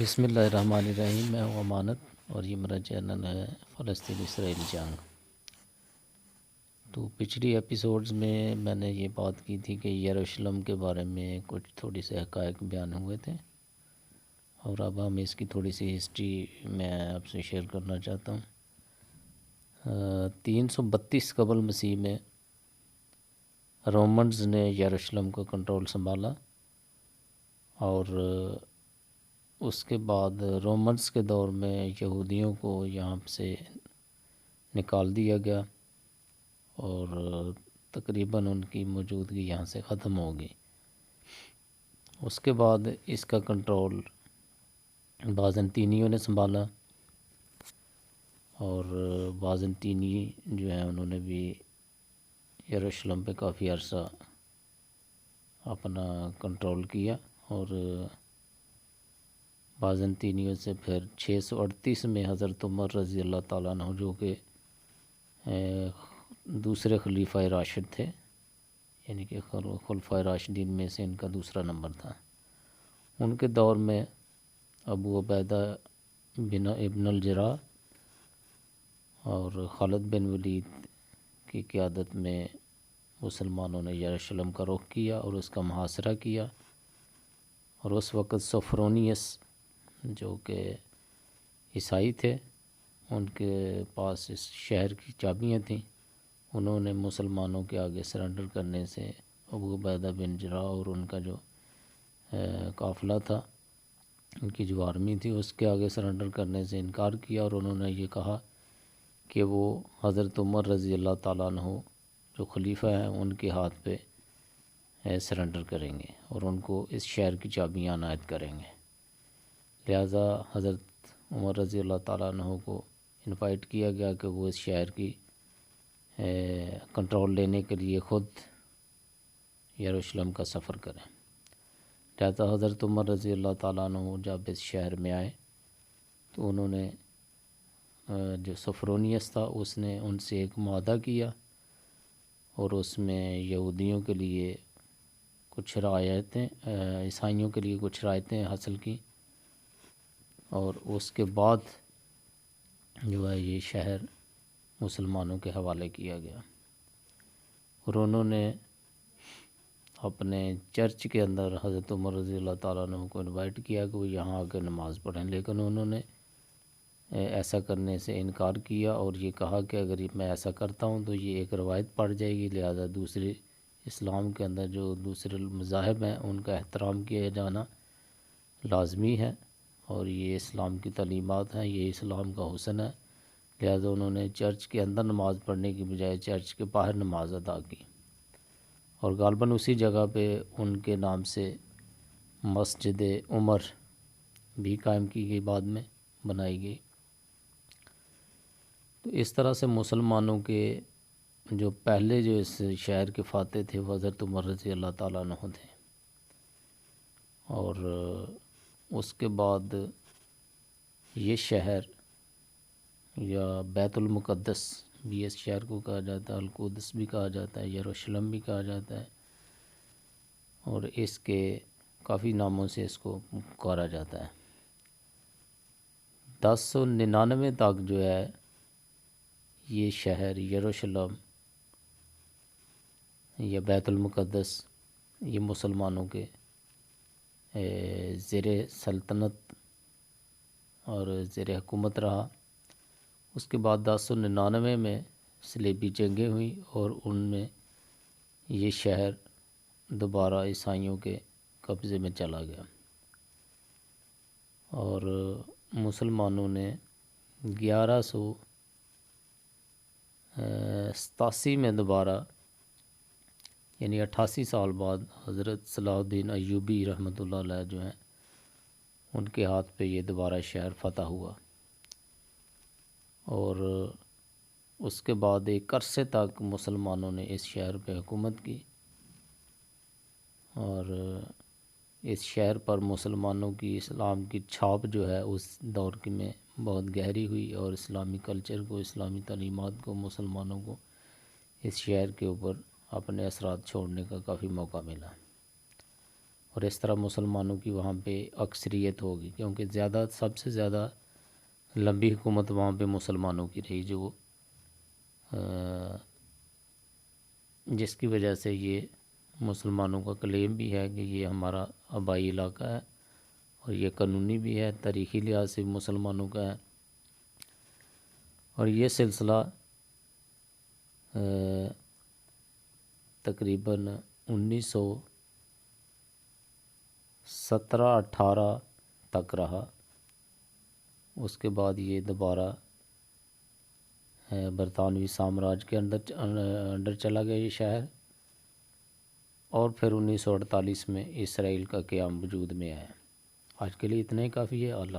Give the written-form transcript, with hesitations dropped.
بسم اللہ الرحمن الرحیم۔ میں ہوں امانت اور یہ میرا چینل ہے فلسطین اسرائیل جنگ۔ تو پچھلی ایپیسوڈز میں نے یہ بات کی تھی کہ یروشلم کے بارے میں کچھ تھوڑی سے حقائق بیان ہوئے تھے، اور اب ہم اس کی تھوڑی سی ہسٹری میں آپ سے شیئر کرنا چاہتا ہوں۔ 332 قبل مسیح میں رومنز نے یروشلم کو کنٹرول سنبھالا، اور اس کے بعد رومنز کے دور میں یہودیوں کو یہاں سے نکال دیا گیا، اور تقریباً ان کی موجودگی یہاں سے ختم ہو گئی۔ اس کے بعد اس کا کنٹرول بازنطینیوں نے سنبھالا، اور بازنطینی جو ہیں انہوں نے بھی یروشلم پہ کافی عرصہ اپنا کنٹرول کیا، اور بازنطینیوں سے پھر 638 میں حضرت عمر رضی اللہ تعالیٰ عنہ، جو کہ دوسرے خلیفہ راشد تھے، یعنی کہ خلفائے راشدین میں سے ان کا دوسرا نمبر تھا، ان کے دور میں ابو عبیدہ بن ابن الجراح اور خالد بن ولید کی قیادت میں مسلمانوں نے یروشلم کا رخ کیا اور اس کا محاصرہ کیا، اور اس وقت سوفرونیس جو کہ عیسائی تھے، ان کے پاس اس شہر کی چابیاں تھیں۔ انہوں نے مسلمانوں کے آگے سرنڈر کرنے سے ابو عبیدہ بن جراح اور ان کا جو قافلہ تھا، ان کی جو آرمی تھی، اس کے آگے سرنڈر کرنے سے انکار کیا، اور انہوں نے یہ کہا کہ وہ حضرت عمر رضی اللہ تعالیٰ عنہ جو خلیفہ ہیں ان کے ہاتھ پہ سرنڈر کریں گے اور ان کو اس شہر کی چابیاں عنایت کریں گے۔ لہٰذا حضرت عمر رضی اللہ تعالیٰ عنہ کو انوائٹ کیا گیا کہ وہ اس شہر کی کنٹرول لینے کے لیے خود یروشلم کا سفر کریں۔ لہٰذا حضرت عمر رضی اللہ تعالیٰ عنہ جب اس شہر میں آئے تو انہوں نے جو سفرونیس تھا اس نے ان سے ایک معاہدہ کیا، اور اس میں یہودیوں کے لیے کچھ رعایتیں، عیسائیوں کے لیے کچھ رعایتیں حاصل کی، اور اس کے بعد جو ہے یہ شہر مسلمانوں کے حوالے کیا گیا، اور انہوں نے اپنے چرچ کے اندر حضرت عمر رضی اللہ تعالیٰ عنہ کو انوائٹ کیا کہ وہ یہاں آ کے نماز پڑھیں، لیکن انہوں نے ایسا کرنے سے انکار کیا، اور یہ کہا کہ اگر میں ایسا کرتا ہوں تو یہ ایک روایت پڑ جائے گی، لہذا دوسرے اسلام کے اندر جو دوسرے مذاہب ہیں ان کا احترام کیا جانا لازمی ہے، اور یہ اسلام کی تعلیمات ہیں، یہ اسلام کا حسن ہے۔ لہذا انہوں نے چرچ کے اندر نماز پڑھنے کی بجائے چرچ کے باہر نماز ادا کی، اور غالباً اسی جگہ پہ ان کے نام سے مسجد عمر بھی قائم کی گئی، بعد میں بنائی گئی۔ تو اس طرح سے مسلمانوں کے جو پہلے جو اس شہر کے فاتح تھے وہ حضرت عمر رضی اللہ تعالیٰ عنہ تھے، اور اس کے بعد یہ شہر یا بیت المقدس بھی اس شہر کو کہا جاتا ہے، القدس بھی کہا جاتا ہے، یروشلم بھی کہا جاتا ہے، اور اس کے کافی ناموں سے اس کو پکارا جاتا ہے۔ 1099 تک جو ہے یہ شہر یروشلم یا بیت المقدس یہ مسلمانوں کے زیر سلطنت اور زیر حکومت رہا۔ اس کے بعد 1099 میں صلیبی جنگیں ہوئیں، اور ان میں یہ شہر دوبارہ عیسائیوں کے قبضے میں چلا گیا، اور مسلمانوں نے 1187 میں دوبارہ، یعنی 88 سال بعد، حضرت صلاح الدین ایوبی رحمۃ اللہ علیہ جو ہیں ان کے ہاتھ پہ یہ دوبارہ شہر فتح ہوا، اور اس کے بعد ایک عرصے تک مسلمانوں نے اس شہر پہ حکومت کی، اور اس شہر پر مسلمانوں کی اسلام کی چھاپ جو ہے اس دور کی میں بہت گہری ہوئی، اور اسلامی کلچر کو، اسلامی تعلیمات کو مسلمانوں کو اس شہر کے اوپر اپنے اثرات چھوڑنے کا کافی موقع ملا، اور اس طرح مسلمانوں کی وہاں پہ اکثریت ہوگی، کیونکہ سب سے زیادہ لمبی حکومت وہاں پہ مسلمانوں کی رہی، جس کی وجہ سے یہ مسلمانوں کا کلیم بھی ہے کہ یہ ہمارا آبائی علاقہ ہے، اور یہ قانونی بھی ہے، تاریخی لحاظ سے مسلمانوں کا ہے۔ اور یہ سلسلہ تقریباً 1917-18 تک رہا۔ اس کے بعد یہ دوبارہ برطانوی سامراج کے انڈر چلا گیا یہ شہر، اور پھر 1948 میں اسرائیل کا قیام وجود میں آیا۔ آج کے لیے اتنا ہی کافی ہے۔ اللہ